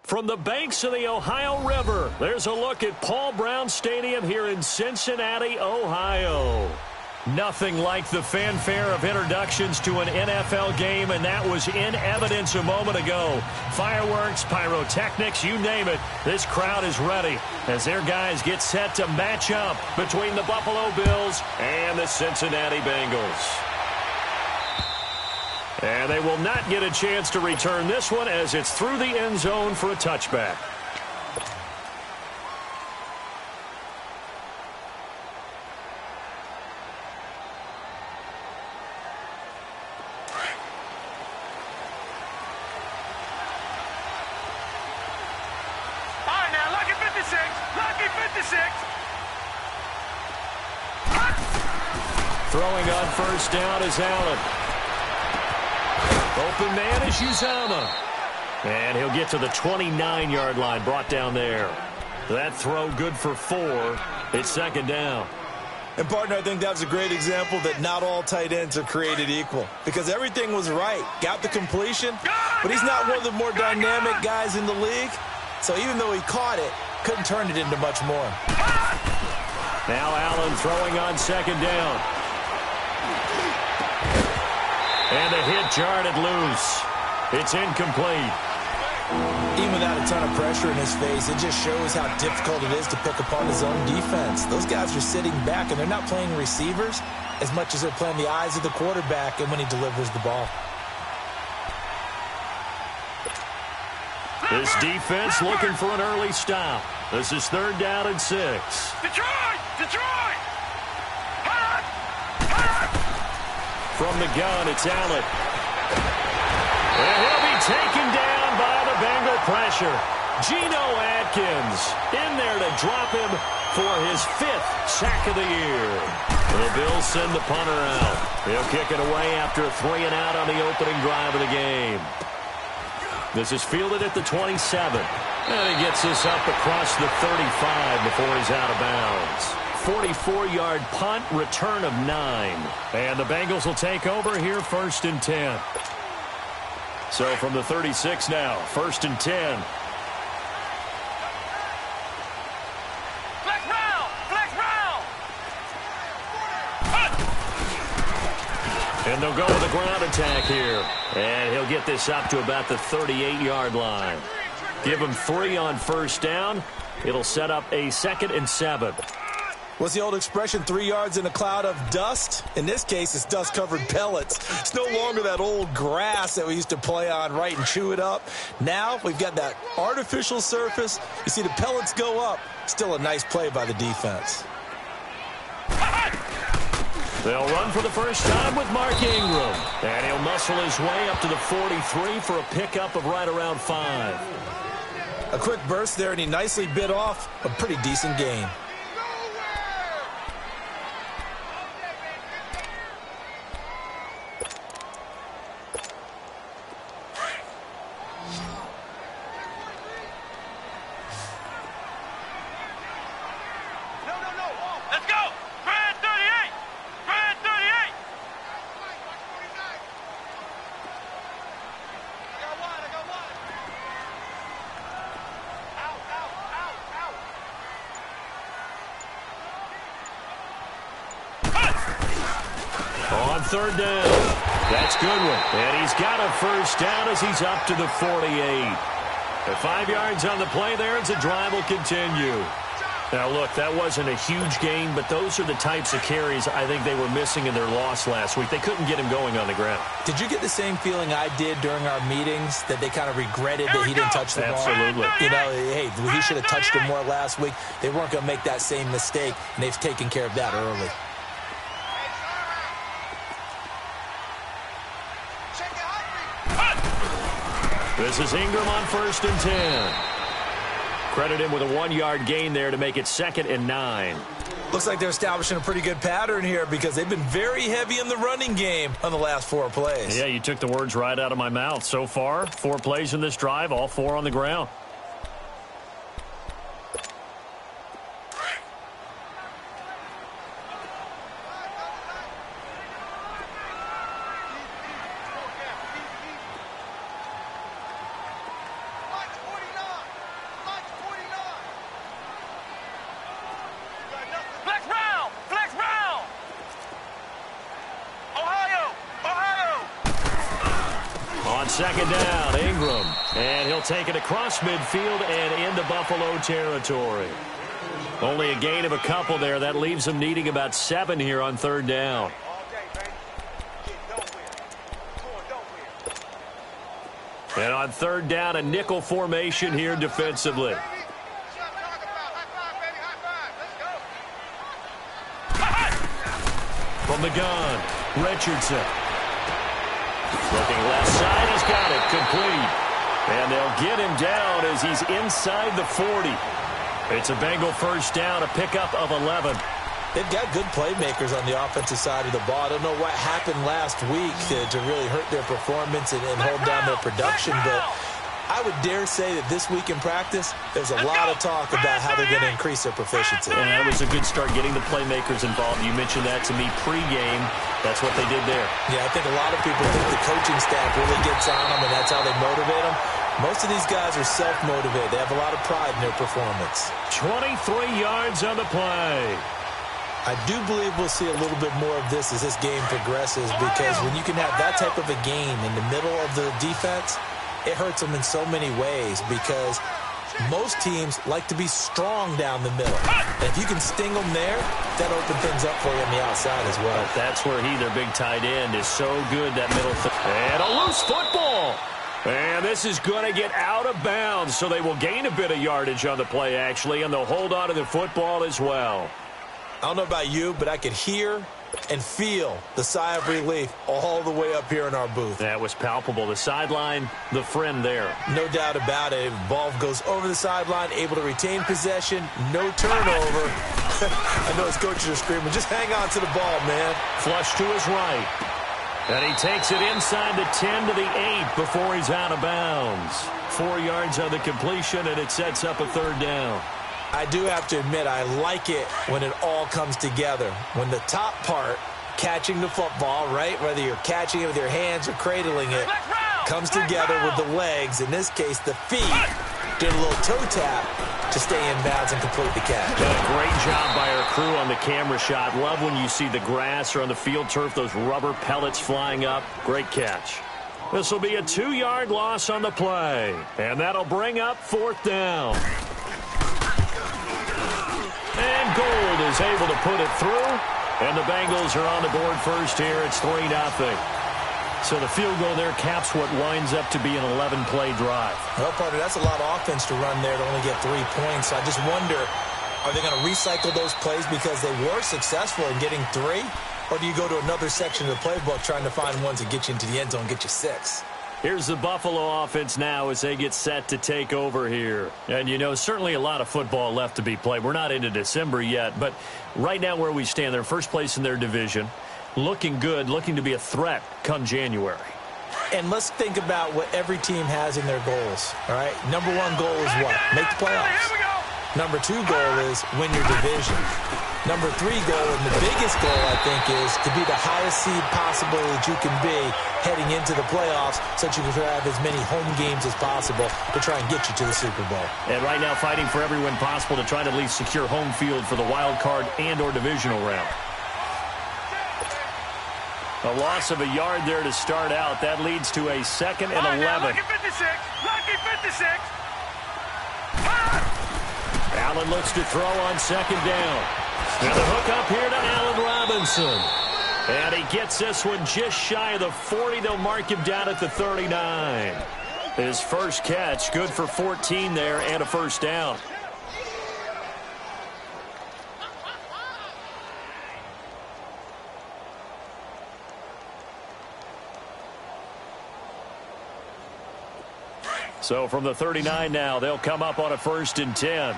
From the banks of the Ohio River, there's a look at Paul Brown Stadium here in Cincinnati, Ohio. Nothing like the fanfare of introductions to an NFL game, and that was in evidence a moment ago. Fireworks, pyrotechnics, you name it. This crowd is ready as their guys get set to match up between the Buffalo Bills and the Cincinnati Bengals. And they will not get a chance to return this one as it's through the end zone for a touchback. Throwing on first down is Allen. Open man is Uzama. And he'll get to the 29-yard line, brought down there. That throw good for 4. It's second down. And, partner, I think that was a great example that not all tight ends are created equal. Because everything was right. Got the completion, but he's not one of the more dynamic guys in the league. So even though he caught it, couldn't turn it into much more. Now Allen throwing on second down. And the hit jarred it loose. It's incomplete. Even without a ton of pressure in his face, it just shows how difficult it is to pick apart his own defense. Those guys are sitting back, and they're not playing receivers as much as they're playing the eyes of the quarterback and when he delivers the ball. This defense looking for an early stop. This is third down and 6. Detroit! Detroit! From the gun, it's Allen. And he'll be taken down by the Bengal pressure. Geno Atkins in there to drop him for his 5th sack of the year. The Bills send the punter out. He'll kick it away after a 3-and-out on the opening drive of the game. This is fielded at the 27. And he gets this up across the 35 before he's out of bounds. 44-yard punt, return of 9. And the Bengals will take over here, 1st and 10. So from the 36 now, 1st and 10. Flex round! Flex round! And they'll go with a ground attack here. And he'll get this up to about the 38-yard line. Give him 3 on first down. It'll set up a 2nd and 7. What's the old expression, 3 yards in a cloud of dust? In this case, it's dust-covered pellets. It's no longer that old grass that we used to play on, right, and chew it up. Now we've got that artificial surface. You see the pellets go up. Still a nice play by the defense. They'll run for the first time with Mark Ingram. And he'll muscle his way up to the 43 for a pickup of right around 5. A quick burst there, and he nicely bit off a pretty decent gain. On third down. That's good one. And he's got a first down as he's up to the 48. At 5 yards on the play there, as the drive will continue. Now, look, that wasn't a huge gain, but those are the types of carries I think they were missing in their loss last week. They couldn't get him going on the ground. Did you get the same feeling I did during our meetings, that they kind of regretted that he didn't touch the ball? Absolutely. You know, hey, he should have touched him more last week. They weren't going to make that same mistake, and they've taken care of that early. This is Ingram on 1st and 10. Credit him with a 1-yard gain there to make it 2nd and 9. Looks like they're establishing a pretty good pattern here because they've been very heavy in the running game on the last 4 plays. Yeah, you took the words right out of my mouth. So far, 4 plays in this drive, all 4 on the ground. On second down, Ingram. And he'll take it across midfield and into Buffalo territory. Only a gain of a couple there. That leaves them needing about 7 here on third down. And on third down, a nickel formation here defensively. From the gun, Richardson. Looking left side, he's got it, complete. And they'll get him down as he's inside the 40. It's a Bengal first down, a pickup of 11. They've got good playmakers on the offensive side of the ball. I don't know what happened last week to really hurt their performance and hold down their production, but I would dare say that this week in practice, there's a lot of talk about how they're going to increase their proficiency. And that was a good start, getting the playmakers involved. You mentioned that to me pregame. That's what they did there. Yeah, I think a lot of people think the coaching staff really gets on them, and that's how they motivate them. Most of these guys are self-motivated. They have a lot of pride in their performance. 23 yards on the play. I do believe we'll see a little bit more of this as this game progresses, because when you can have that type of a game in the middle of the defense, it hurts them in so many ways, because most teams like to be strong down the middle. And if you can sting them there, that opens things up for you on the outside as well. But that's where their big tight end, is so good, that middle. And a loose football. And this is going to get out of bounds, so they will gain a bit of yardage on the play, actually, and they'll hold on to the football as well. I don't know about you, but I could hear and feel the sigh of relief all the way up here in our booth. That was palpable. The sideline, the friend there. No doubt about it. Ball goes over the sideline, able to retain possession, no turnover. I know his coaches are screaming, just hang on to the ball, man. Flush to his right. And he takes it inside the 10 to the 8 before he's out of bounds. 4 yards on the completion, and it sets up a third down. I do have to admit, I like it when it all comes together. When the top part, catching the football, right, whether you're catching it with your hands or cradling it, comes together with the legs, in this case the feet, did a little toe tap to stay in bounds and complete the catch. A great job by our crew on the camera shot. Love when you see the grass or on the field turf, those rubber pellets flying up. Great catch. This will be a 2-yard loss on the play, and that'll bring up fourth down. And Gold is able to put it through, and the Bengals are on the board first here. It's 3-0. So the field goal there caps what winds up to be an 11-play drive. Well, partner, that's a lot of offense to run there to only get 3 points. So I just wonder, are they going to recycle those plays because they were successful in getting 3? Or do you go to another section of the playbook trying to find ones that get you into the end zone and get you 6? Here's the Buffalo offense now as they get set to take over here. And, you know, certainly a lot of football left to be played. We're not into December yet, but right now where we stand, they're first place in their division. Looking good, looking to be a threat come January. And let's think about what every team has in their goals, all right? Number 1 goal is what? Make the playoffs. Number 2 goal is win your division. Number 3 goal, and the biggest goal, I think, is to be the highest seed possible that you can be heading into the playoffs, so that you can have as many home games as possible to try and get you to the Super Bowl. And right now fighting for every win possible to try to at least secure home field for the wild card and or divisional round. A loss of a yard there to start out. That leads to a 2nd and 11. Lucky 56. Lucky 56. Allen looks to throw on 2nd down. And the hook up here to Allen Robinson. And he gets this one just shy of the 40. They'll mark him down at the 39. His first catch, good for 14 there and a first down. So from the 39 now, they'll come up on a 1st and 10.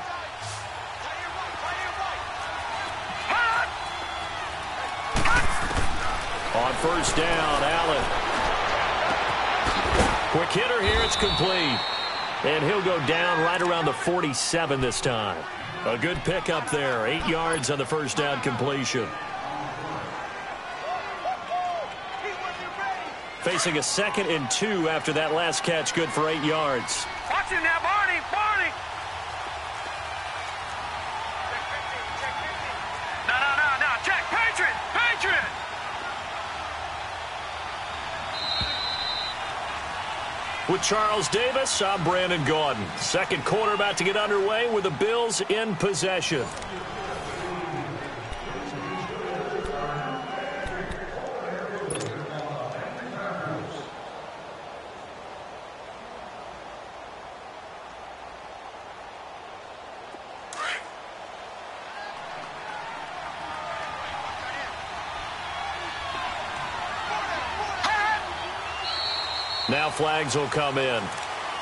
On 1st down, Allen. Quick hitter here, it's complete. And he'll go down right around the 47 this time. A good pickup there, 8 yards on the 1st down completion. Facing a 2nd and 2 after that last catch, good for 8 yards. Watch him now, Barney. Barney. No. Check. Patriot. With Charles Davis, I'm Brandon Gaudin. Second quarter about to get underway with the Bills in possession. Now flags will come in.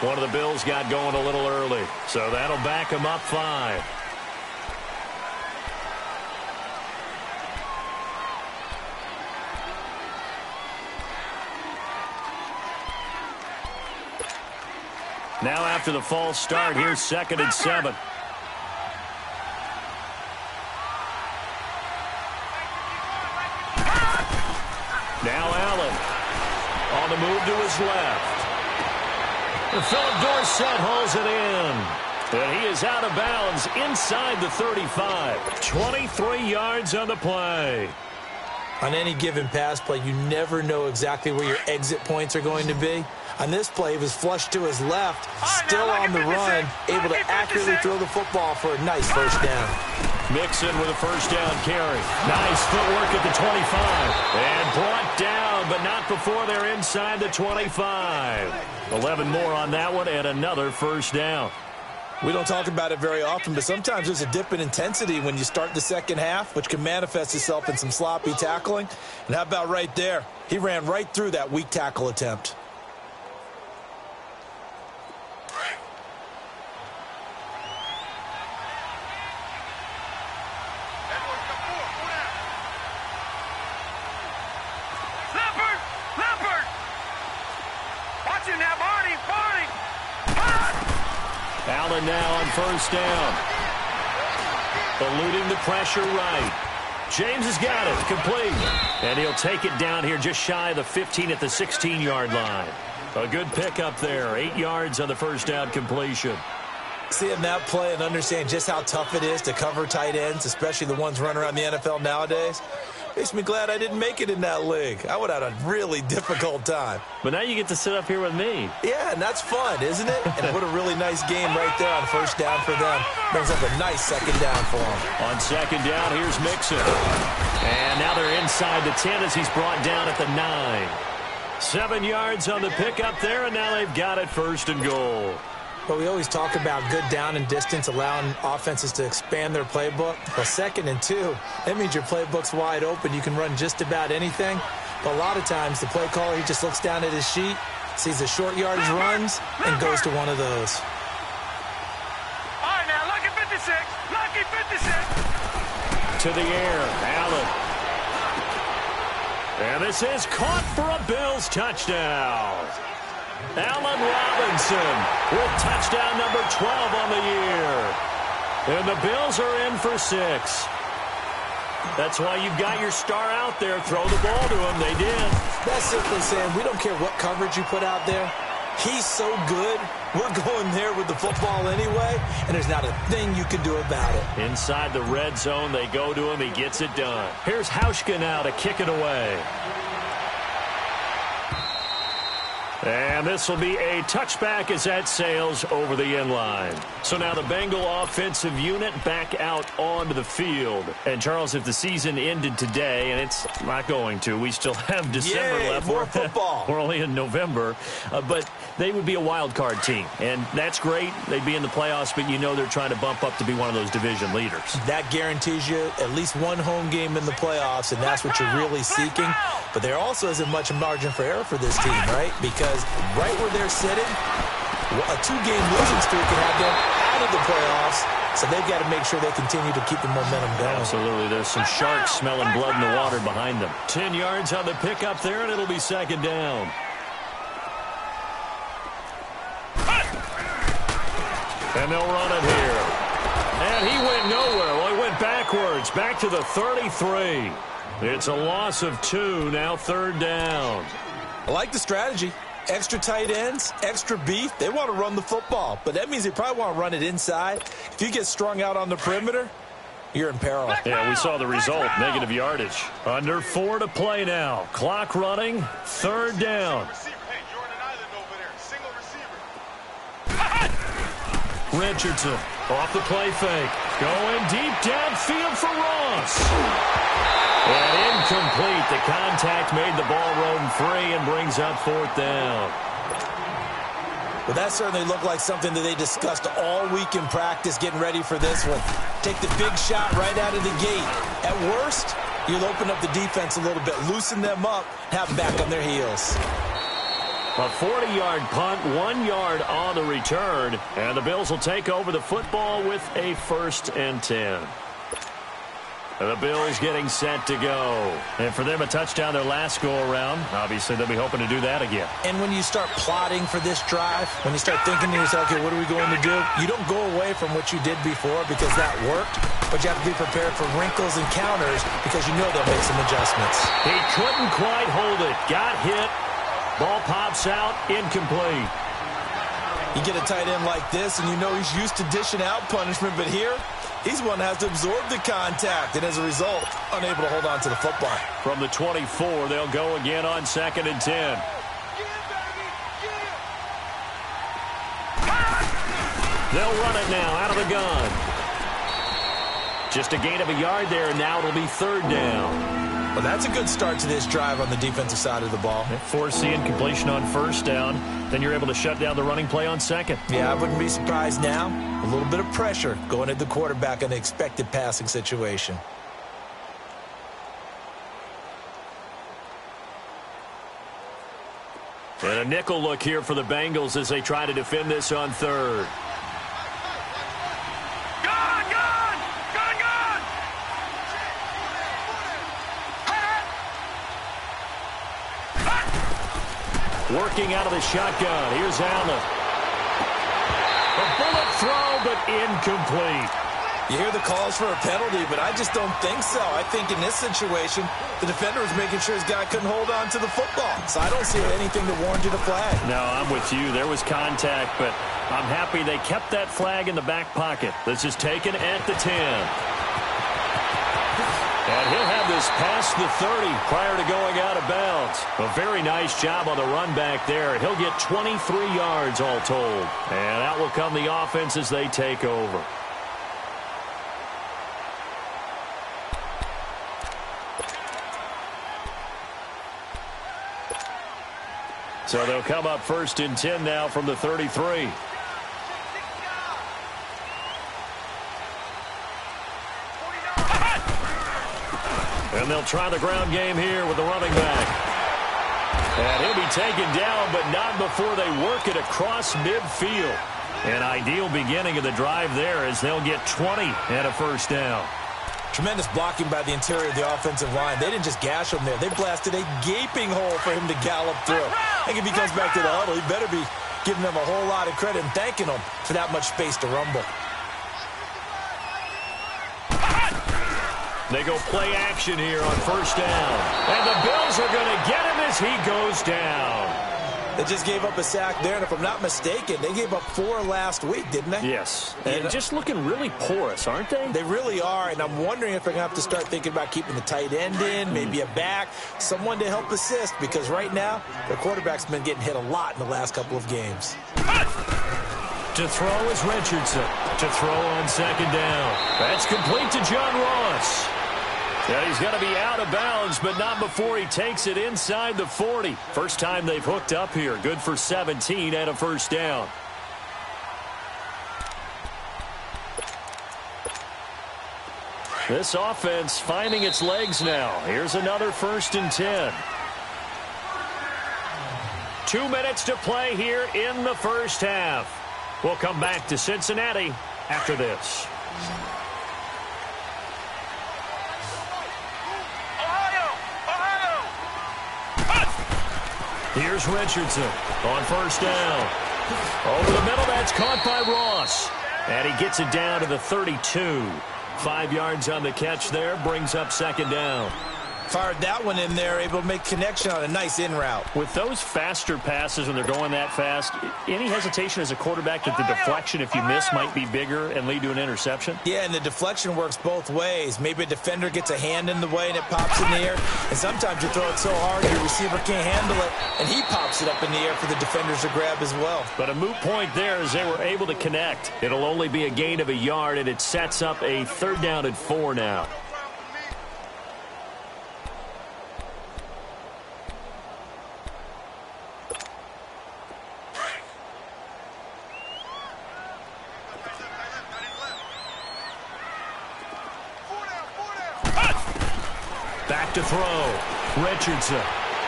One of the Bills got going a little early, so that'll back them up 5. Now after the false start, here's 2nd and 7. Now Allen. On the move to his left. Philip Dorsett hauls it in. And he is out of bounds inside the 35. 23 yards on the play. On any given pass play, you never know exactly where your exit points are going to be. On this play, he was flushed to his left, still on the run, able to accurately throw the football for a nice first down. Mixon with a first down carry. Nice footwork at the 25. And brought down, but not before they're inside the 25. 11 more on that one and another first down. We don't talk about it very often, but sometimes there's a dip in intensity when you start the second half, which can manifest itself in some sloppy tackling. And how about right there? He ran right through that weak tackle attempt. Allen now on first down. Eluding the pressure right. James has got it. Complete. And he'll take it down here just shy of the 15 at the 16-yard line. A good pickup there. 8 yards on the first down completion. Seeing that play and understand just how tough it is to cover tight ends, especially the ones running around the NFL nowadays, makes me glad I didn't make it in that league. I would have had a really difficult time. But now you get to sit up here with me. Yeah, and that's fun, isn't it? And what a really nice game right there on first down for them. Brings up a nice second down for them. On second down, here's Mixon. And now they're inside the 10 as he's brought down at the 9. 7 yards on the pickup there, and now they've got it first and goal. But we always talk about good down and distance, allowing offenses to expand their playbook. Well, 2nd and 2, that means your playbook's wide open. You can run just about anything. But a lot of times, the play caller, he just looks down at his sheet, sees the short yardage runs, and goes to one of those. All right, now, lucky 56. Lucky 56. To the air, Allen. And this is caught for a Bills touchdown. Allen Robinson with touchdown number 12 on the year. And the Bills are in for 6. That's why you've got your star out there. Throw the ball to him. They did. That's simply saying we don't care what coverage you put out there. He's so good. We're going there with the football anyway, and there's not a thing you can do about it. Inside the red zone, they go to him. He gets it done. Here's Hauschka now to kick it away. And this will be a touchback as that sails over the end line. So now the Bengal offensive unit back out onto the field. And, Charles, if the season ended today, and it's not going to, we still have December left. More football. We're only in November. But they would be a wild card team. And that's great. They'd be in the playoffs, but you know they're trying to bump up to be one of those division leaders. That guarantees you at least one home game in the playoffs, and that's what you're really seeking. But there also isn't much margin for error for this team, right? Because right where they're sitting, a 2-game losing streak can have them out of the playoffs, so they've got to make sure they continue to keep the momentum going. Absolutely. There's some sharks smelling blood in the water behind them. 10 yards on the pickup there, and it'll be second down. And they'll run it here. And he went nowhere. Well, he went backwards, back to the 33. It's a loss of 2, now third down. I like the strategy. Extra tight ends, extra beef. They want to run the football, but that means they probably want to run it inside. If you get strung out on the perimeter, you're in peril. Yeah, we saw the result, negative yardage. Under 4 to play now. Clock running, third down. Richardson off the play fake. Going deep downfield for Ross. And incomplete. The contact made the ball roam free and brings up 4th down. Well, that certainly looked like something that they discussed all week in practice, getting ready for this one. Take the big shot right out of the gate. At worst, you'll open up the defense a little bit, loosen them up, have them back on their heels. A 40-yard punt, 1 yard on the return, and the Bills will take over the football with a 1st and 10. The Bills getting set to go. And for them, a touchdown their last go-around. Obviously, they'll be hoping to do that again. And when you start plotting for this drive, when you start thinking to yourself, okay, what are we going to do? You don't go away from what you did before because that worked, but you have to be prepared for wrinkles and counters because you know they'll make some adjustments. He couldn't quite hold it. Got hit. Ball pops out. Incomplete. You get a tight end like this, and you know he's used to dishing out punishment, but here, he's one that has to absorb the contact, and as a result, unable to hold on to the football. From the 24, they'll go again on 2nd and 10. They'll run it now out of the gun. Just a gain of a yard there, and now it'll be 3rd down. Well, that's a good start to this drive on the defensive side of the ball. Forcing completion on 1st down. Then you're able to shut down the running play on 2nd. Yeah, I wouldn't be surprised now. A little bit of pressure going at the quarterback in an expected passing situation. And a nickel look here for the Bengals as they try to defend this on 3rd. Working out of the shotgun. Here's Allen. A bullet throw, but incomplete. You hear the calls for a penalty, but I just don't think so. I think in this situation, the defender was making sure his guy couldn't hold on to the football. So I don't see anything that warranted a flag. No, I'm with you. There was contact, but I'm happy they kept that flag in the back pocket. This is taken at the 10. And he'll have this past the 30 prior to going out of bounds. A very nice job on the run back there. He'll get 23 yards all told. And out will come the offense as they take over. So they'll come up 1st and 10 now from the 33. And they'll try the ground game here with the running back. And he'll be taken down, but not before they work it across midfield. An ideal beginning of the drive there as they'll get 20 and a 1st down. Tremendous blocking by the interior of the offensive line. They didn't just gash him there. They blasted a gaping hole for him to gallop through. I think if he comes back to the huddle, he better be giving them a whole lot of credit and thanking them for that much space to rumble. They go play action here on 1st down. And the Bills are going to get him as he goes down. They just gave up a sack there, and if I'm not mistaken, they gave up 4 last week, didn't they? Yes. And just looking really porous, aren't they? They really are, and I'm wondering if they're going to have to start thinking about keeping the tight end in, maybe a back, someone to help assist, because right now, their quarterback's been getting hit a lot in the last couple of games. To throw is Richardson. To throw on 2nd down. That's complete to John Ross. Yeah, he's going to be out of bounds, but not before he takes it inside the 40. First time they've hooked up here. Good for 17 and a 1st down. This offense finding its legs now. Here's another 1st and 10. 2 minutes to play here in the 1st half. We'll come back to Cincinnati after this. Here's Richardson on 1st down. Over the middle, that's caught by Ross. And he gets it down to the 32. 5 yards on the catch there, brings up 2nd down. Fired that one in there, able to make connection on a nice in route. With those faster passes when they're going that fast, any hesitation as a quarterback that the deflection, if you miss, might be bigger and lead to an interception? Yeah, and the deflection works both ways. Maybe a defender gets a hand in the way and it pops in the air. And sometimes you throw it so hard your receiver can't handle it, and he pops it up in the air for the defenders to grab as well. But a moot point there as they were able to connect. It'll only be a gain of a yard, and it sets up a 3rd down and 4 now. Back to throw. Richardson.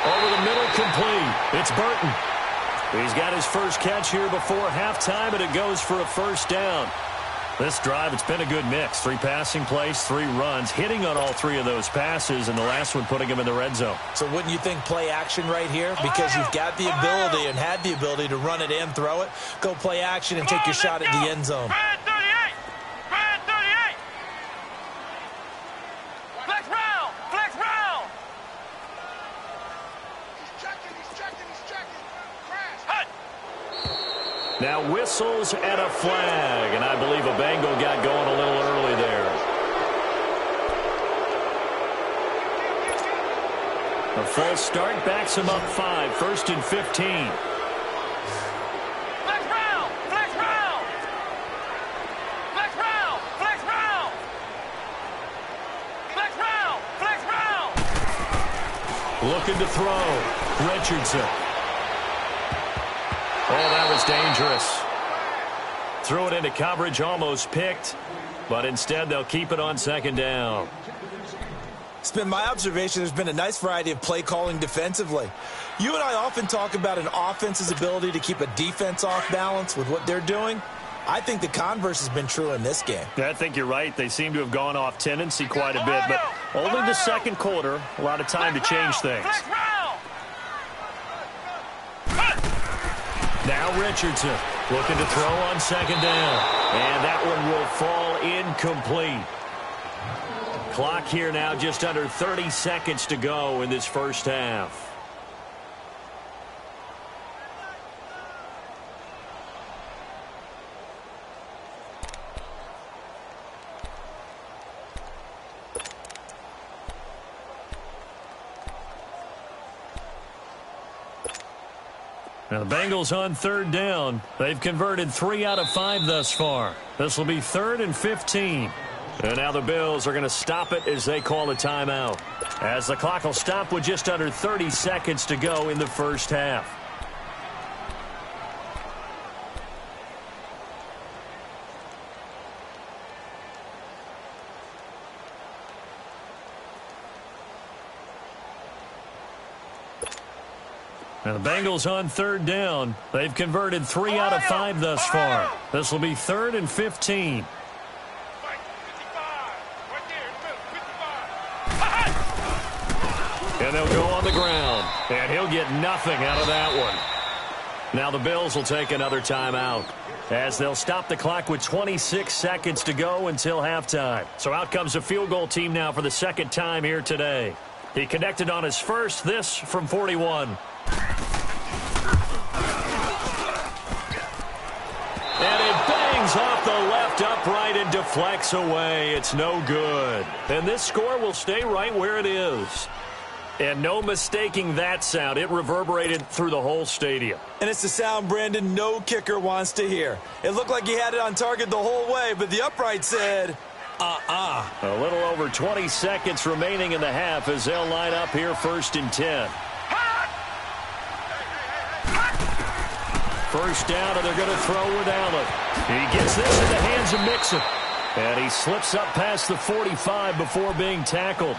Over the middle, complete. It's Burton. He's got his first catch here before halftime, and it goes for a 1st down. This drive, it's been a good mix. 3 passing plays, 3 runs, hitting on all 3 of those passes, and the last one putting him in the red zone. So wouldn't you think play action right here? Because you've got the ability and had the ability to run it and throw it. Go play action and take your shot at the end zone. Now whistles and a flag, and I believe a Bengal got going a little early there. A false start backs him up 5, 1st and 15. Flex round! Flex round! Flex round! Flex round! Flex round! Flex round! Looking to throw. Richardson. Oh, that was dangerous. Threw it into coverage, almost picked, but instead they'll keep it on 2nd down. It's been my observation there's been a nice variety of play calling defensively. You and I often talk about an offense's ability to keep a defense off balance with what they're doing. I think the converse has been true in this game. I think you're right. They seem to have gone off tendency quite a bit, but only the 2nd quarter, a lot of time to change things. Now Richardson looking to throw on 2nd down. And that one will fall incomplete. Clock here now just under 30 seconds to go in this 1st half. Now the Bengals on 3rd down. They've converted 3 out of 5 thus far. This will be 3rd and 15. And now the Bills are going to stop it as they call a timeout. As the clock will stop with just under 30 seconds to go in the 1st half. Now the Bengals on 3rd down. They've converted 3 out of 5 thus far. This will be 3rd and 15. And they'll go on the ground. And he'll get nothing out of that one. Now the Bills will take another timeout as they'll stop the clock with 26 seconds to go until halftime. So out comes a field goal team now for the 2nd time here today. He connected on his first, this from 41. And it bangs off the left upright and deflects away. It's no good. And this score will stay right where it is. And no mistaking that sound. It reverberated through the whole stadium. And it's the sound, Brandon, no kicker wants to hear. It looked like he had it on target the whole way, but the upright said, A little over 20 seconds remaining in the half as they'll line up here 1st and 10. 1st down, and they're going to throw with Allen. He gets this in the hands of Mixon. And he slips up past the 45 before being tackled.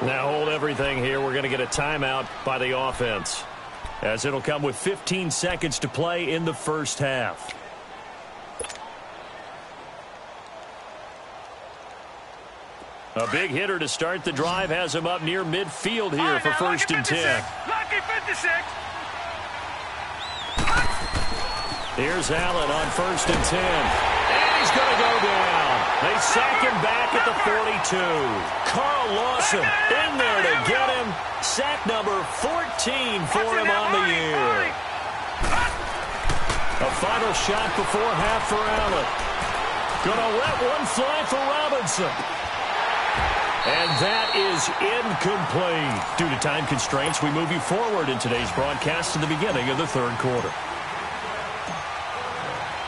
Now hold everything here. We're going to get a timeout by the offense, as it'll come with 15 seconds to play in the 1st half. A big hitter to start the drive has him up near midfield here for 1st and 10. Lucky 56. Here's Allen on 1st and 10. And he's going to go down. They sack him back at the 42. Carl Lawson in there to get him. Sack number 14 for him on the year. A final shot before half for Allen. Gonna let one fly for Robinson. And that is incomplete. Due to time constraints, we move you forward in today's broadcast to the beginning of the third quarter.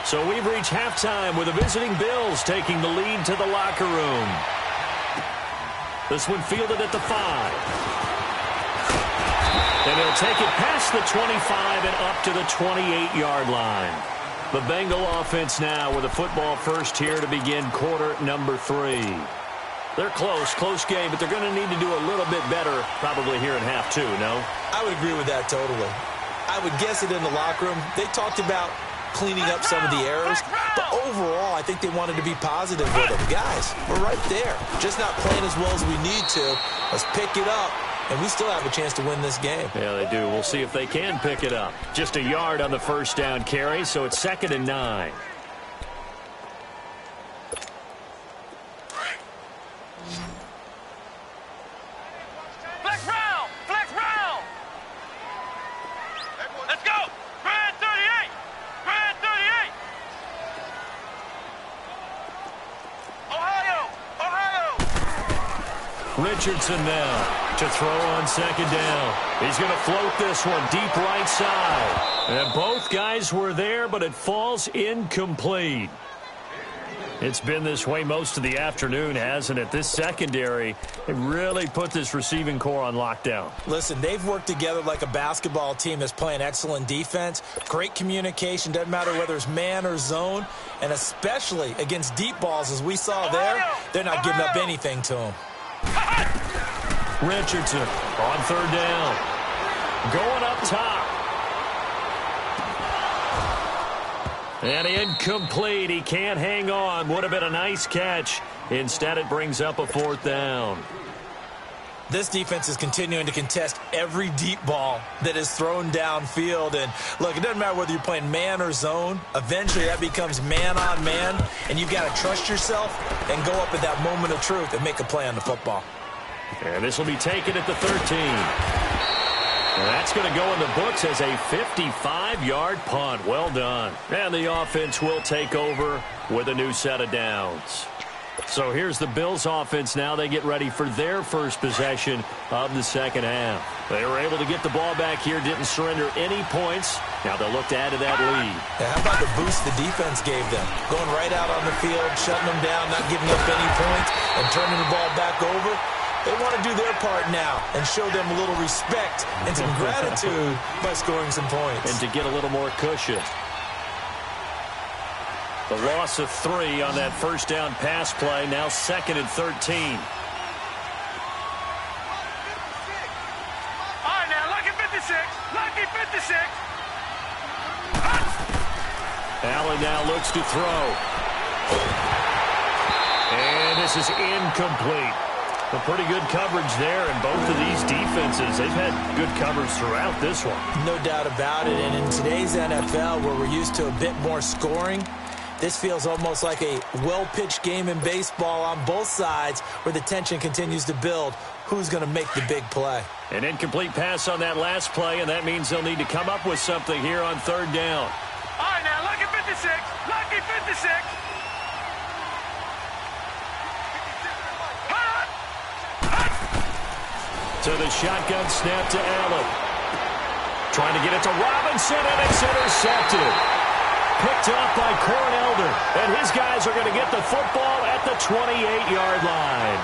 So we've reached halftime with the visiting Bills taking the lead to the locker room. This one fielded at the 5. And he'll take it past the 25 and up to the 28-yard line. The Bengal offense now with a football first here to begin quarter number 3. They're close game, but they're going to need to do a little bit better probably here in half 2, no? I would agree with that totally. I would guess it in the locker room. They talked about cleaning up some of the errors, but overall, I think they wanted to be positive with them. Guys, we're right there. Just not playing as well as we need to. Let's pick it up, and we still have a chance to win this game. Yeah, they do. We'll see if they can pick it up. Just a yard on the first down carry, so it's 2nd and 9. Richardson now to throw on 2nd down. He's going to float this one deep right side. And both guys were there, but it falls incomplete. It's been this way most of the afternoon, hasn't it? This secondary, it really put this receiving core on lockdown. Listen, they've worked together like a basketball team that's playing excellent defense. Great communication, doesn't matter whether it's man or zone. And especially against deep balls, as we saw there, they're not giving up anything to them. Richardson on 3rd down. Going up top. And incomplete. He can't hang on. Would have been a nice catch. Instead, it brings up a 4th down. This defense is continuing to contest every deep ball that is thrown downfield. And, look, it doesn't matter whether you're playing man or zone. Eventually, that becomes man on man. And you've got to trust yourself and go up at that moment of truth and make a play on the football. And this will be taken at the 13. And that's going to go in the books as a 55-yard punt. Well done. And the offense will take over with a new set of downs. So here's the Bills offense now. They get ready for their first possession of the second half. They were able to get the ball back here, didn't surrender any points. Now they'll look to add to that lead. Yeah, how about the boost the defense gave them? Going right out on the field, shutting them down, not giving up any points, and turning the ball back over. They want to do their part now and show them a little respect and some gratitude by scoring some points. And to get a little more cushion. The loss of 3 on that first down pass play, now 2nd and 13. All right, now, lucky 56. Lucky 56. Allen now looks to throw. And this is incomplete. A pretty good coverage there, and both of these defenses, they've had good coverage throughout this one. No doubt about it, and in today's NFL, where we're used to a bit more scoring, this feels almost like a well-pitched game in baseball on both sides where the tension continues to build. Who's going to make the big play? An incomplete pass on that last play, and that means they'll need to come up with something here on 3rd down. All right, now, lucky 56. Lucky 56. To the shotgun snap to Allen. Trying to get it to Robinson, and it's intercepted. Picked up by Cornelder, and his guys are going to get the football at the 28-yard line.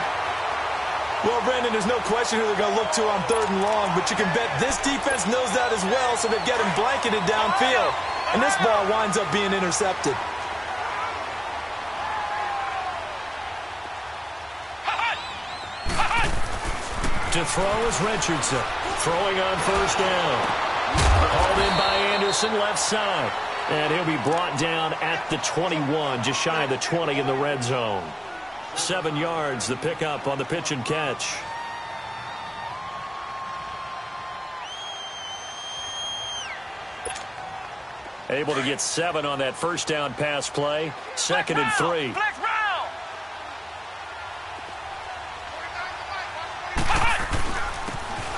Well, Brandon, there's no question who they're going to look to on 3rd and long, but you can bet this defense knows that as well, so they've got him blanketed downfield. And this ball winds up being intercepted. To throw is Richardson. Throwing on 1st down. Hauled in by Anderson, left side. And he'll be brought down at the 21, just shy of the 20 in the red zone. 7 yards, the pickup on the pitch and catch. Able to get 7 on that first down pass play. 2nd and 3. Flex round.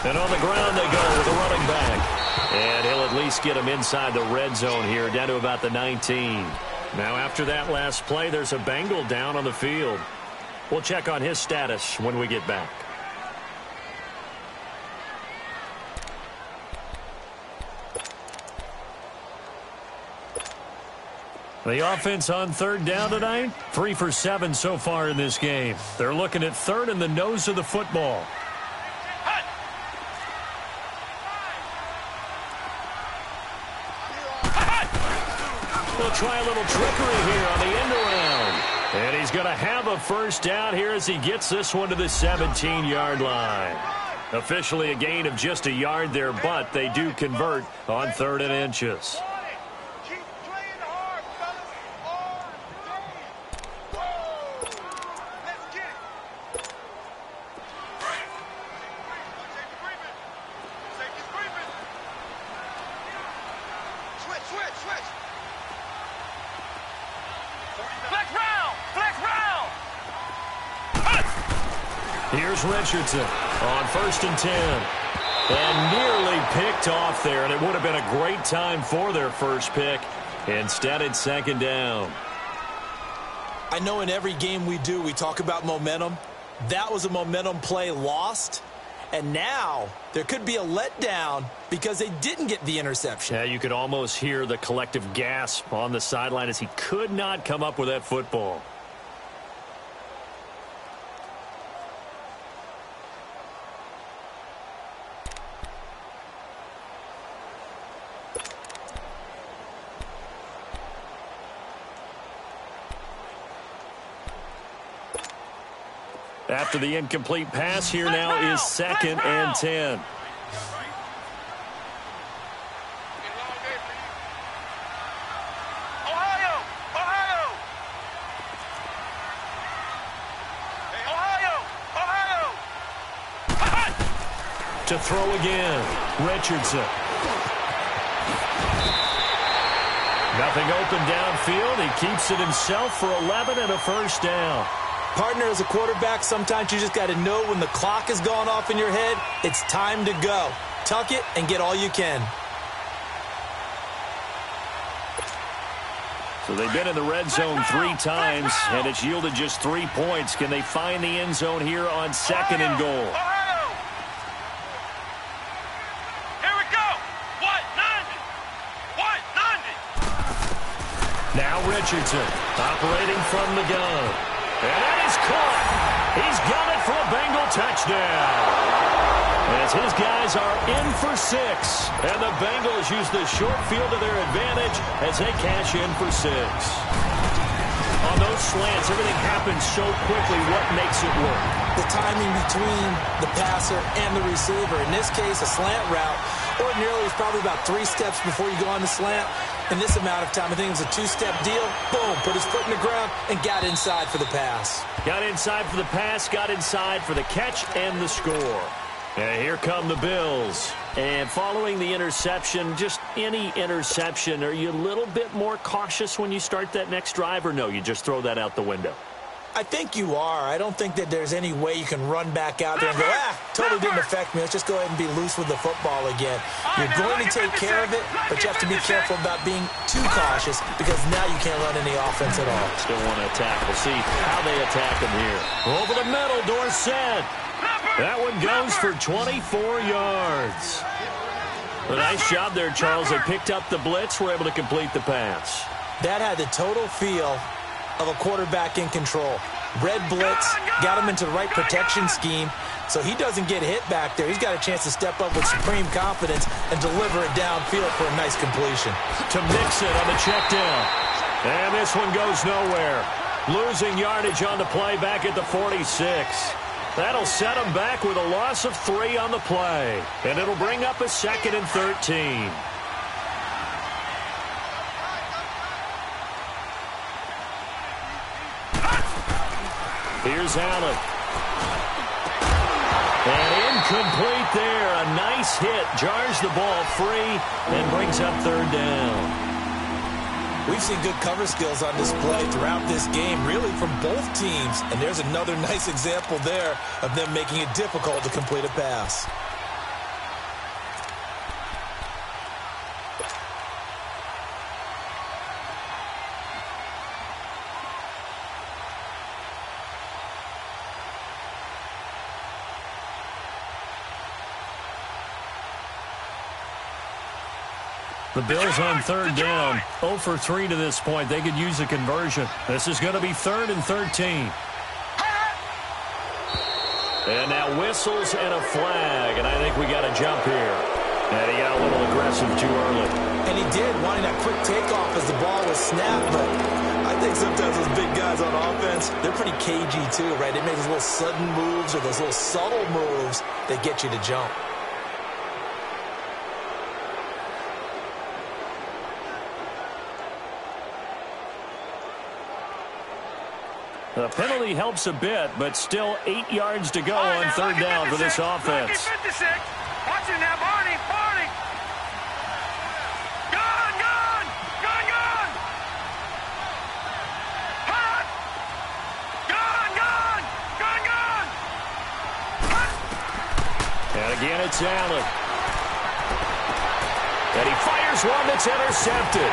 And on the ground they go with a running back. And he'll at least get him inside the red zone here, down to about the 19. Now after that last play, there's a Bengal down on the field. We'll check on his status when we get back. The offense on third down tonight, 3 for 7 so far in this game. They're looking at third in the nose of the football. They'll try a little trickery here on the end around. And he's going to have a first down here as he gets this one to the 17-yard line. Officially a gain of just a yard there, but they do convert on 3rd and inches. Here's Richardson on 1st and 10. And nearly picked off there, and it would have been a great time for their first pick. Instead, it's 2nd down. I know in every game we do, we talk about momentum. That was a momentum play lost. And now there could be a letdown because they didn't get the interception. Yeah, you could almost hear the collective gasp on the sideline as he could not come up with that football. After the incomplete pass, here now is 2nd and 10. To throw again, Richardson. Nothing open downfield. He keeps it himself for 11 and a first down. Partner, as a quarterback, sometimes you just got to know when the clock has gone off in your head, it's time to go. Tuck it and get all you can. So they've been in the red zone 3 times, and it's yielded just 3 points. Can they find the end zone here on 2nd and goal? Here we go. 190. Now Richardson operating from the gun. And that is caught. He's got it for a Bengal touchdown. As his guys are in for 6. And the Bengals use the short field to their advantage as they cash in for 6. On those slants, everything happens so quickly. What makes it work? The timing between the passer and the receiver. In this case, a slant route. Ordinarily, it's probably about 3 steps before you go on the slant. In this amount of time, I think it was a 2-step deal. Boom, put his foot in the ground and got inside for the pass. Got inside for the pass, got inside for the catch and the score. And here come the Bills. And following the interception, just any interception, are you a little bit more cautious when you start that next drive, or no, you just throw that out the window? I think you are. I don't think that there's any way you can run back out there and go, totally didn't affect me. Let's just go ahead and be loose with the football again. You're going to take care of it, but you have to be careful about being too cautious because now you can't run any offense at all. Still want to attack. We'll see how they attack him here. Over the middle, Dorsett. That one goes for 24 yards. A nice job there, Charles. They picked up the blitz, were able to complete the pass. That had the total feel of a quarterback in control. Red blitz, got him into the right protection scheme, so he doesn't get hit back there. He's got a chance to step up with supreme confidence and deliver it downfield for a nice completion. To mix it on the check down. And this one goes nowhere. Losing yardage on the play back at the 46. That'll set him back with a loss of 3 on the play. And it'll bring up a 2nd and 13. Here's Allen. And incomplete there. A nice hit. Jars the ball free and brings up 3rd down. We've seen good cover skills on display throughout this game, really from both teams. And there's another nice example there of them making it difficult to complete a pass. The Bills on third down, 0 for 3 to this point. They could use a conversion. This is going to be 3rd and 13. And now whistles and a flag, and I think we got a jump here. And he got a little aggressive too early. And he did, wanting that quick takeoff as the ball was snapped, but I think sometimes those big guys on offense, they're pretty cagey too, right? They make those little sudden moves or those little subtle moves that get you to jump. The penalty helps a bit, but still 8 yards to go on third down for this offense. Watch it now, Barney. Gun. Hot. Gun. And again, it's Allen. And he fires one that's intercepted.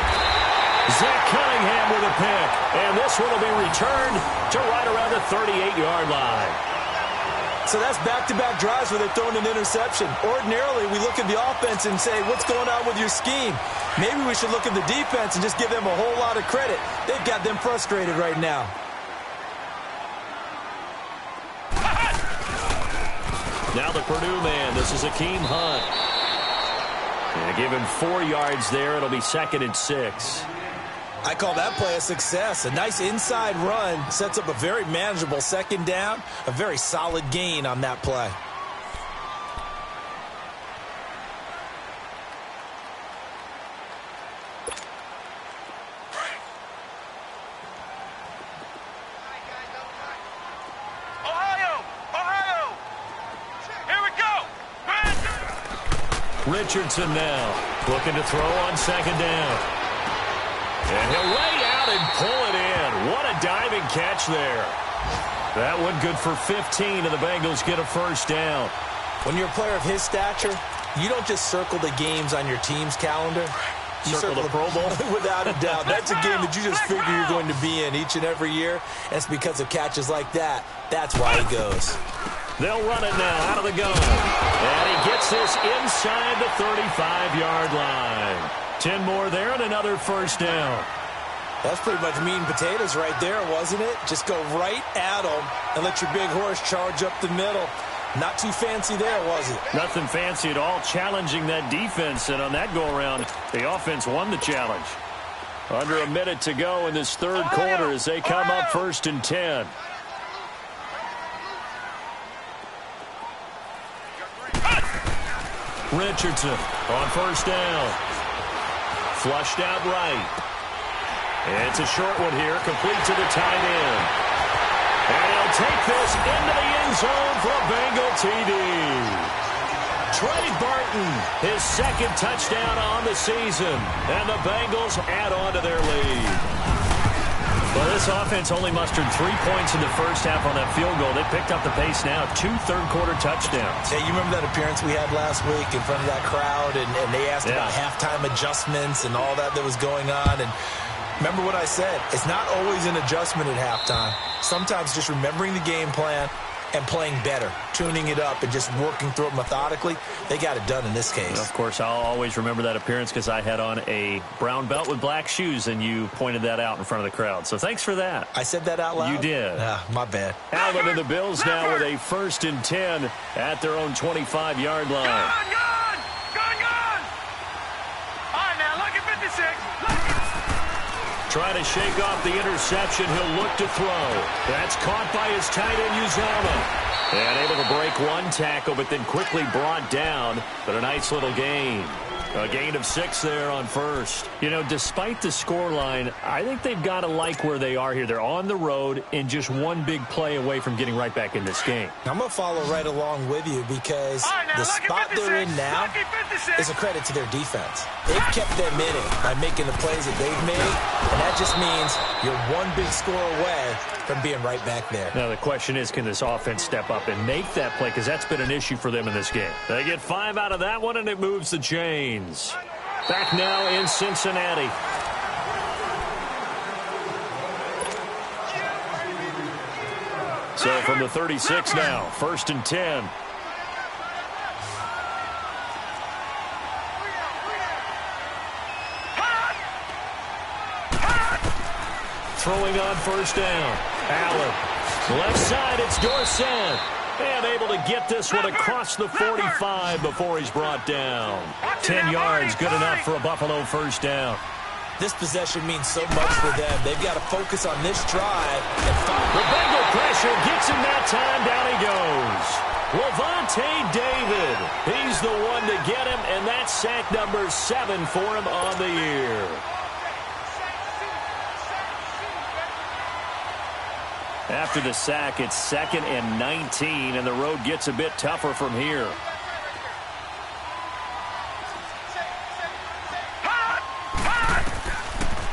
Zach Cunningham with a pick. And this one will be returned to right around the 38-yard line. So that's back-to-back drives where they're throwing an interception. Ordinarily, we look at the offense and say, what's going on with your scheme? Maybe we should look at the defense and just give them a whole lot of credit. They've got them frustrated right now. Now the Purdue man. This is Akeem Hunt. And give him 4 yards there. It'll be 2nd and 6. I call that play a success. A nice inside run sets up a very manageable second down. A very solid gain on that play. Ohio! Here we go! Richardson now looking to throw on second down. And he'll lay out and pull it in. What a diving catch there. That one good for 15, and the Bengals get a first down. When you're a player of his stature, you don't just circle the games on your team's calendar. You circle the Pro Bowl? Without a doubt. That's a game that you just figure you're going to be in each and every year. And it's because of catches like that. That's why he goes. They'll run it now out of the gun. And he gets this inside the 35-yard line. 10 more there and another first down. That's pretty much meat and potatoes right there, wasn't it? Just go right at them and let your big horse charge up the middle. Not too fancy there, was it? Nothing fancy at all, challenging that defense. And on that go-around, the offense won the challenge. Under a minute to go in this third quarter as they come up 1st and 10. Richardson on first down. Flushed out right. It's a short one here, complete to the tight end. And he'll take this into the end zone for a Bengal TD. Trey Burton, his 2nd touchdown on the season. And the Bengals add on to their lead. Well, this offense only mustered 3 points in the first half on that field goal. They picked up the pace now, 2 third-quarter touchdowns. Yeah, you remember that appearance we had last week in front of that crowd, and they asked about halftime adjustments and all that was going on. And remember what I said, it's not always an adjustment at halftime. Sometimes just remembering the game plan and playing better, tuning it up and just working through it methodically. They got it done in this case. Of course, I'll always remember that appearance because I had on a brown belt with black shoes, and you pointed that out in front of the crowd. So thanks for that. I said that out loud? You did. My bad. Allen and the Bills now with a 1st and 10 at their own 25-yard line. Gun! All right, now, look at 56. Trying to shake off the interception. He'll look to throw. That's caught by his tight end, Uzomah. And able to break one tackle, but then quickly brought down. But a nice little gain. A gain of 6 there on first. You know, despite the scoreline, I think they've got to like where they are here. They're on the road and just one big play away from getting right back in this game. I'm going to follow right along with you because the spot they're in now is a credit to their defense. They've kept them in it by making the plays that they've made, and that just means you're one big score away from being right back there. Now the question is, can this offense step up and make that play? Because that's been an issue for them in this game. They get 5 out of that one, and it moves the chains. Back now in Cincinnati. So from the 36 now, 1st and 10. throwing on first down. Allen. Left side, it's Dorsett. And able to get this one across the 45 before he's brought down. 10 yards, good enough for a Buffalo first down. This possession means so much for them. They've got to focus on this drive. The Bengal pressure gets him that time. Down he goes. Levante David. He's the one to get him, and that's sack number 7 for him on the year. After the sack, it's 2nd and 19, and the road gets a bit tougher from here.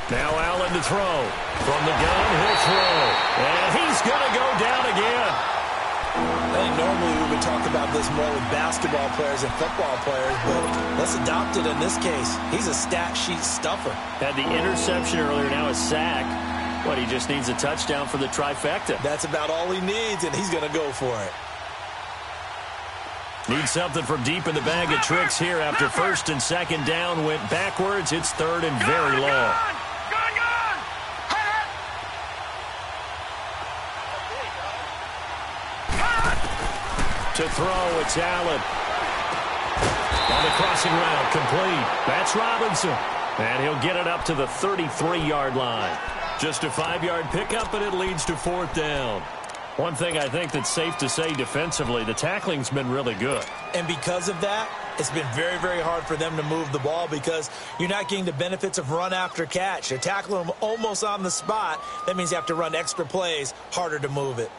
Now Allen to throw. From the gun, he'll throw. And he's going to go down again. I think normally we would talk about this more with basketball players and football players, but let's adopt it in this case. He's a stat sheet stuffer. Had the interception earlier, now a sack. But he just needs a touchdown for the trifecta. That's about all he needs, and he's going to go for it. Needs something from deep in the bag of tricks here after 1st and 2nd down. Went backwards. It's 3rd and very long. To throw, it's Allen. On the crossing route, complete. That's Robinson. And he'll get it up to the 33-yard line. Just a 5-yard pickup, and it leads to 4th down. One thing I think that's safe to say defensively, the tackling's been really good. And because of that, it's been very, very hard for them to move the ball because you're not getting the benefits of run after catch. You're tackling them almost on the spot. That means you have to run extra plays, harder to move it.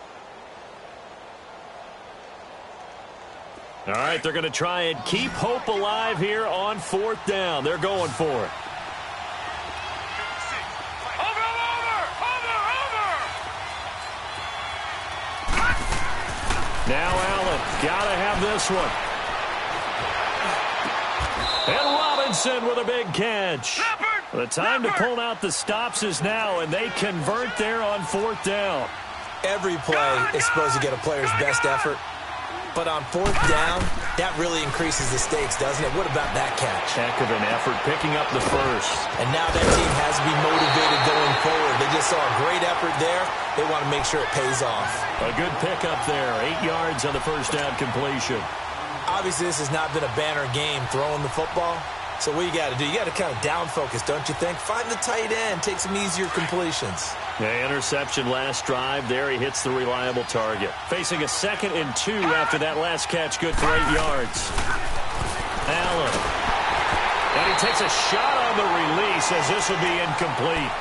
All right, they're going to try and keep hope alive here on 4th down. They're going for it. Now Allen, gotta have this one. And Robinson with a big catch. The time to pull out the stops is now, and they convert there on 4th down. Every play is supposed to get a player's best effort. But on 4th down, that really increases the stakes, doesn't it? What about that catch? Heck of an effort, picking up the first. And now that team has to be motivated going forward. They just saw a great effort there. They want to make sure it pays off. A good pickup there, 8 yards on the first down completion. Obviously, this has not been a banner game throwing the football. So what you got to do, you got to kind of down focus, don't you think? Find the tight end, take some easier completions. The interception last drive. There he hits the reliable target. Facing a 2nd and 2 after that last catch, good for 8 yards. Allen. And he takes a shot on the release as this will be incomplete.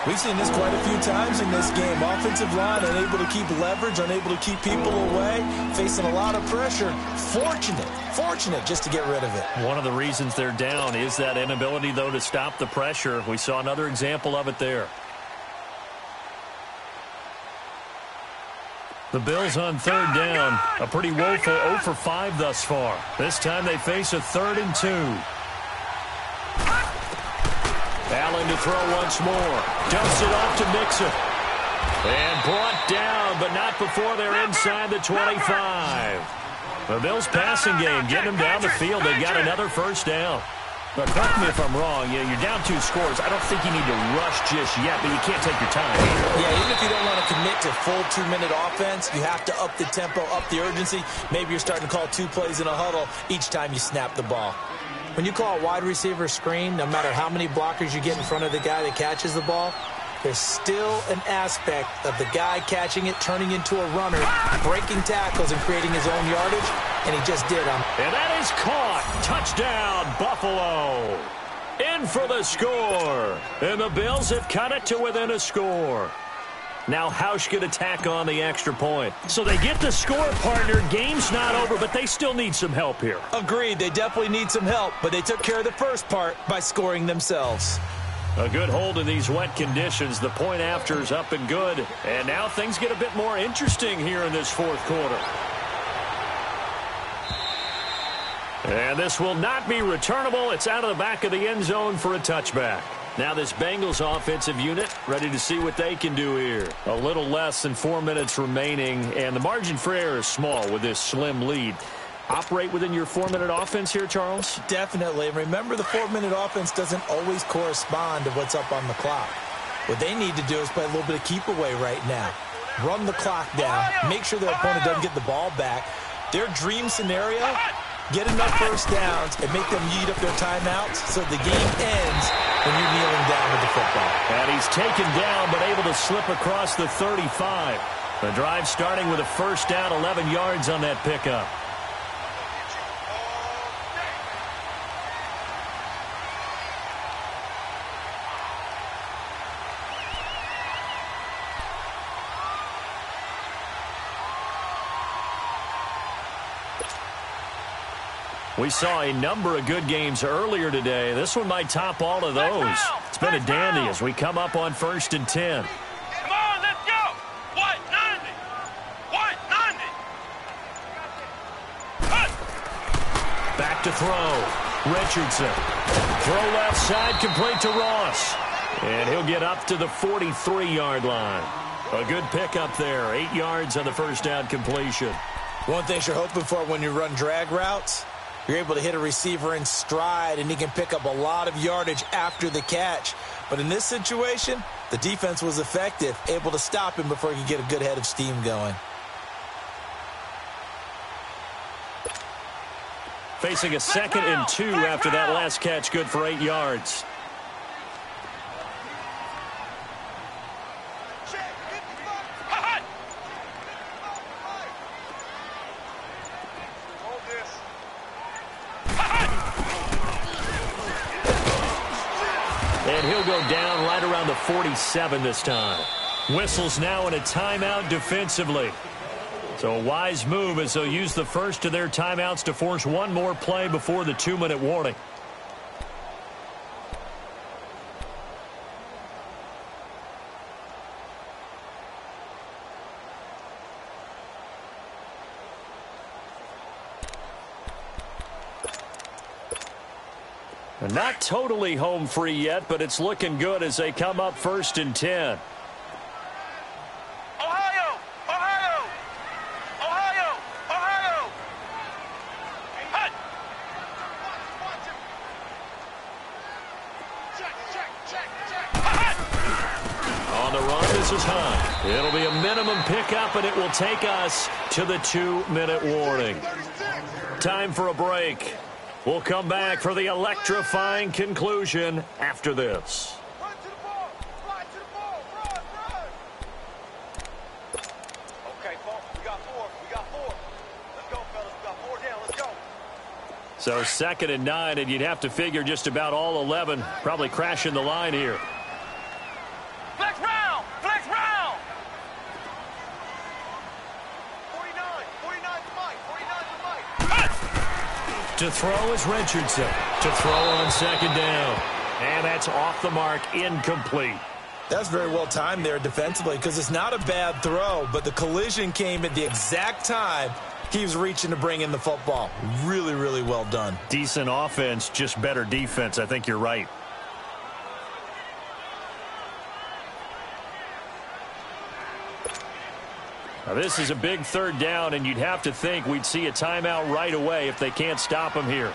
We've seen this quite a few times in this game. Offensive line unable to keep leverage, unable to keep people away, facing a lot of pressure. Fortunate just to get rid of it. One of the reasons they're down is that inability, though, to stop the pressure. We saw another example of it there. The Bills on 3rd down. A pretty woeful 0 for 5 thus far. This time they face a 3rd and 2. Allen to throw once more. Dumps it off to Mixon. And brought down, but not before they're inside the 25. The Bills passing game, getting them down the field. They got another first down. But correct me if I'm wrong. You're down 2 scores. I don't think you need to rush just yet, but you can't take your time. Yeah, even if you don't want to commit to full 2-minute offense, you have to up the tempo, up the urgency. Maybe you're starting to call 2 plays in a huddle each time you snap the ball. When you call a wide receiver screen, no matter how many blockers you get in front of the guy that catches the ball, there's still an aspect of the guy catching it, turning into a runner, breaking tackles and creating his own yardage, and he just did. And that is caught. Touchdown, Buffalo. In for the score. And the Bills have cut it to within a score. Now Hausch going to tack on the extra point. So they get the score, partner. Game's not over, but they still need some help here. Agreed. They definitely need some help, but they took care of the first part by scoring themselves. A good hold in these wet conditions. The point after is up and good. And now things get a bit more interesting here in this 4th quarter. And this will not be returnable. It's out of the back of the end zone for a touchback. Now this Bengals offensive unit ready to see what they can do here. A little less than 4 minutes remaining, and the margin for error is small with this slim lead. Operate within your 4-minute offense here, Charles? Definitely. Remember, the 4-minute offense doesn't always correspond to what's up on the clock. What they need to do is play a little bit of keep away right now. Run the clock down. Make sure their opponent doesn't get the ball back. Their dream scenario, get enough first downs and make them eat up their timeouts so the game ends when you're kneeling down with the football. And he's taken down but able to slip across the 35. The drive starting with a first down, 11 yards on that pickup. We saw a number of good games earlier today. This one might top all of those. It's been a dandy as we come up on 1st and 10. Come on, let's go. White 90. White 90. Back to throw. Richardson. Throw left side, complete to Ross. And he'll get up to the 43-yard line. A good pickup there. 8 yards on the first down completion. One thing you're hoping for when you run drag routes, you're able to hit a receiver in stride, and he can pick up a lot of yardage after the catch. But in this situation, the defense was effective, able to stop him before he could get a good head of steam going. Facing a 2nd and 2 after that last catch, good for 8 yards. And he'll go down right around the 47 this time. Whistles now in a timeout defensively. So a wise move as they'll use the first of their timeouts to force one more play before the 2-minute warning. Not totally home free yet, but it's looking good as they come up 1st and 10. Ohio! Ohio! Ohio! Ohio! Hut! On the run, this is Hunt. It'll be a minimum pickup, and it will take us to the 2-minute warning. Time for a break. We'll come back for the electrifying conclusion after this. Run to the ball! Fly to the ball! Run! Run! Okay, folks, we got 4. We got 4. Let's go, fellas. We got 4 down. Let's go. So 2nd and 9, and you'd have to figure just about all 11 probably crashing the line here. Flex round! Flex round! 49. 49 to Mike. 49 to Mike. To throw is Richardson. To throw on 2nd down. And that's off the mark, incomplete. That's very well timed there defensively because it's not a bad throw, but the collision came at the exact time he was reaching to bring in the football. Really, really well done. Decent offense, just better defense. I think you're right. Now, this is a big 3rd down, and you'd have to think we'd see a timeout right away if they can't stop him here.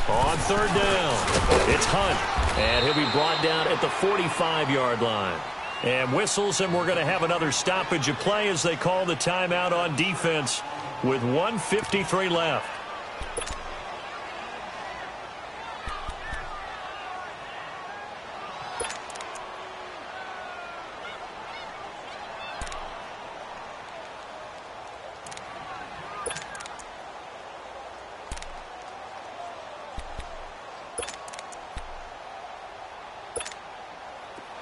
On 3rd down, it's Hunt, and he'll be brought down at the 45-yard line. And whistles, and we're going to have another stoppage of play as they call the timeout on defense with 1:53 left.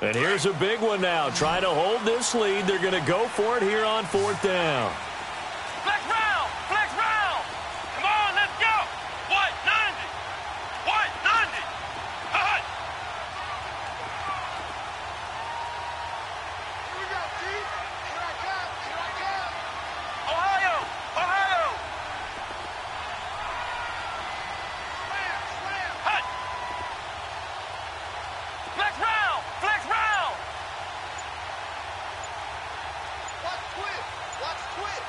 And here's a big one now. Trying to hold this lead. They're going to go for it here on 4th down. Flex round! Flex round! Come on, let's go! White 90! White 90! Hut! Here we go, T. Here I come! Here I come! Ohio! Ohio! Slam! Slam! Hut! Flex round! Flex round! Watch twist! Watch twist!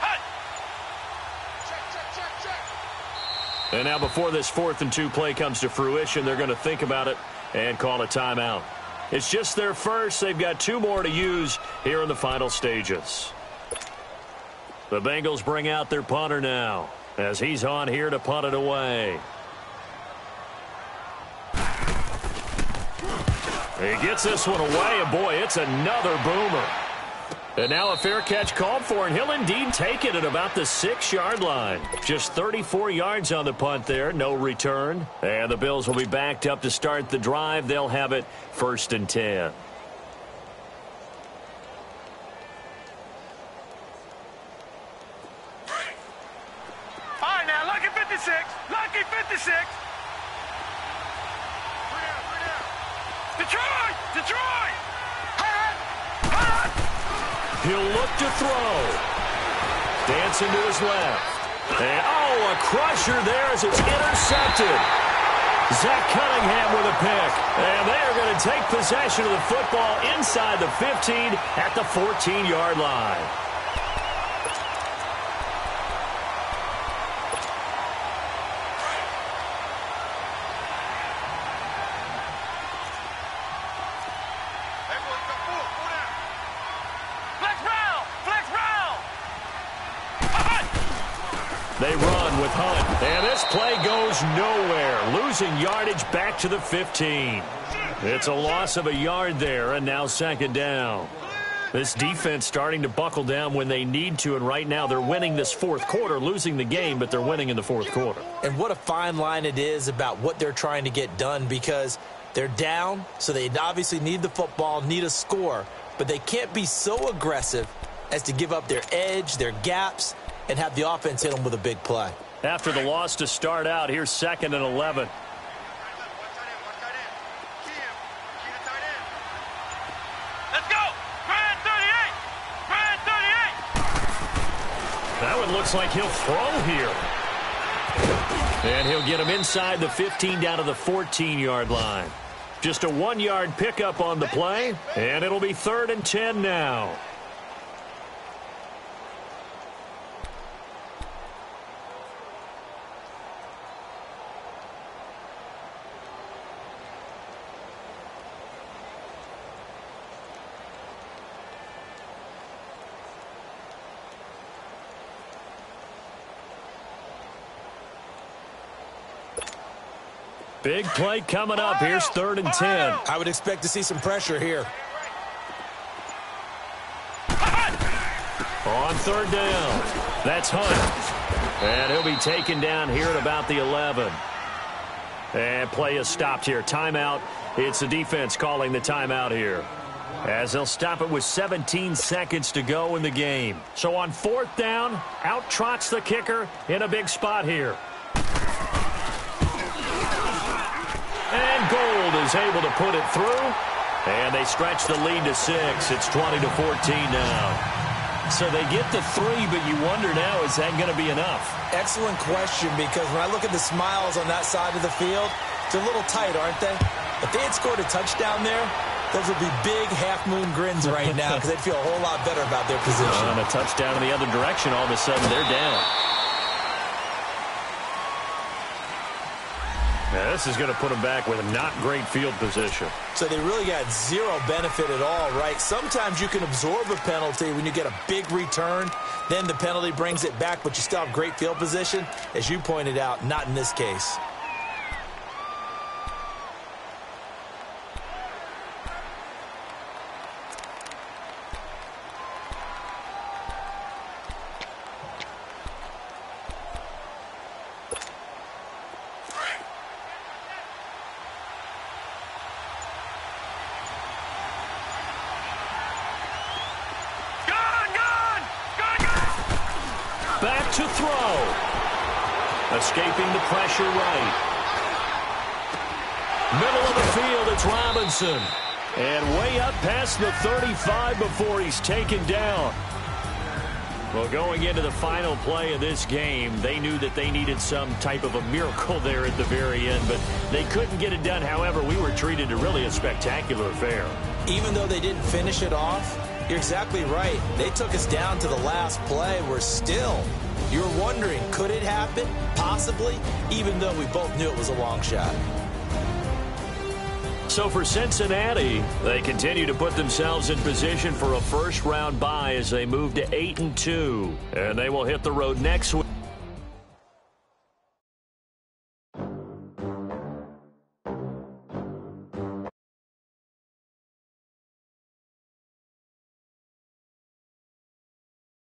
Hut! And now before this 4th and 2 play comes to fruition, they're going to think about it and call a timeout. It's just their first. They've got 2 more to use here in the final stages. The Bengals bring out their punter now as he's on here to punt it away. He gets this one away, and boy, it's another boomer. And now a fair catch called for, and he'll indeed take it at about the 6-yard line. Just 34 yards on the punt there, no return. And the Bills will be backed up to start the drive. They'll have it 1st and 10. All right, now, lucky 56. Lucky 56. Detroit! Detroit! He'll look to throw. Dancing to his left. And, oh, a crusher there as it's intercepted. Zach Cunningham with a pick. And they are going to take possession of the football inside the 15 at the 14-yard line. They run with Hunt, and this play goes nowhere, losing yardage back to the 15. It's a loss of a yard there, and now 2nd down. This defense starting to buckle down when they need to, and right now they're winning this 4th quarter, losing the game, but they're winning in the 4th quarter. And what a fine line it is about what they're trying to get done, because they're down, so they obviously need the football, need a score, but they can't be so aggressive as to give up their edge, their gaps, and have the offense hit them with a big play. After the loss to start out, here's 2nd and 11. Let's go! Brand 38! Brand 38! That one looks like he'll throw here. And he'll get him inside the 15 down to the 14-yard line. Just a 1-yard pickup on the play, and it'll be 3rd and 10 now. Big play coming up. Here's 3rd and 10. I would expect to see some pressure here. On 3rd down, that's Hunt. And he'll be taken down here at about the 11. And play is stopped here. Timeout. It's the defense calling the timeout here, as they'll stop it with 17 seconds to go in the game. So on 4th down, out trots the kicker in a big spot here. And Gold is able to put it through. And they stretch the lead to 6. It's 20-14 now. So they get the 3, but you wonder now, is that going to be enough? Excellent question, because when I look at the smiles on that side of the field, they're a little tight, aren't they? If they had scored a touchdown there, those would be big half-moon grins right now, because they'd feel a whole lot better about their position. On a touchdown in the other direction, all of a sudden they're down. Now, this is going to put them back with a not great field position. So they really got zero benefit at all, right? Sometimes you can absorb a penalty when you get a big return. Then the penalty brings it back, but you still have great field position. As you pointed out, not in this case. Back to throw. Escaping the pressure right. Middle of the field, it's Robinson. And way up past the 35 before he's taken down. Well, going into the final play of this game, they knew that they needed some type of a miracle there at the very end, but they couldn't get it done. However, we were treated to really a spectacular affair. Even though they didn't finish it off, you're exactly right. They took us down to the last play. We're still You're wondering, could it happen? Possibly, even though we both knew it was a long shot. So for Cincinnati, they continue to put themselves in position for a first-round bye as they move to 8-2. And they will hit the road next week.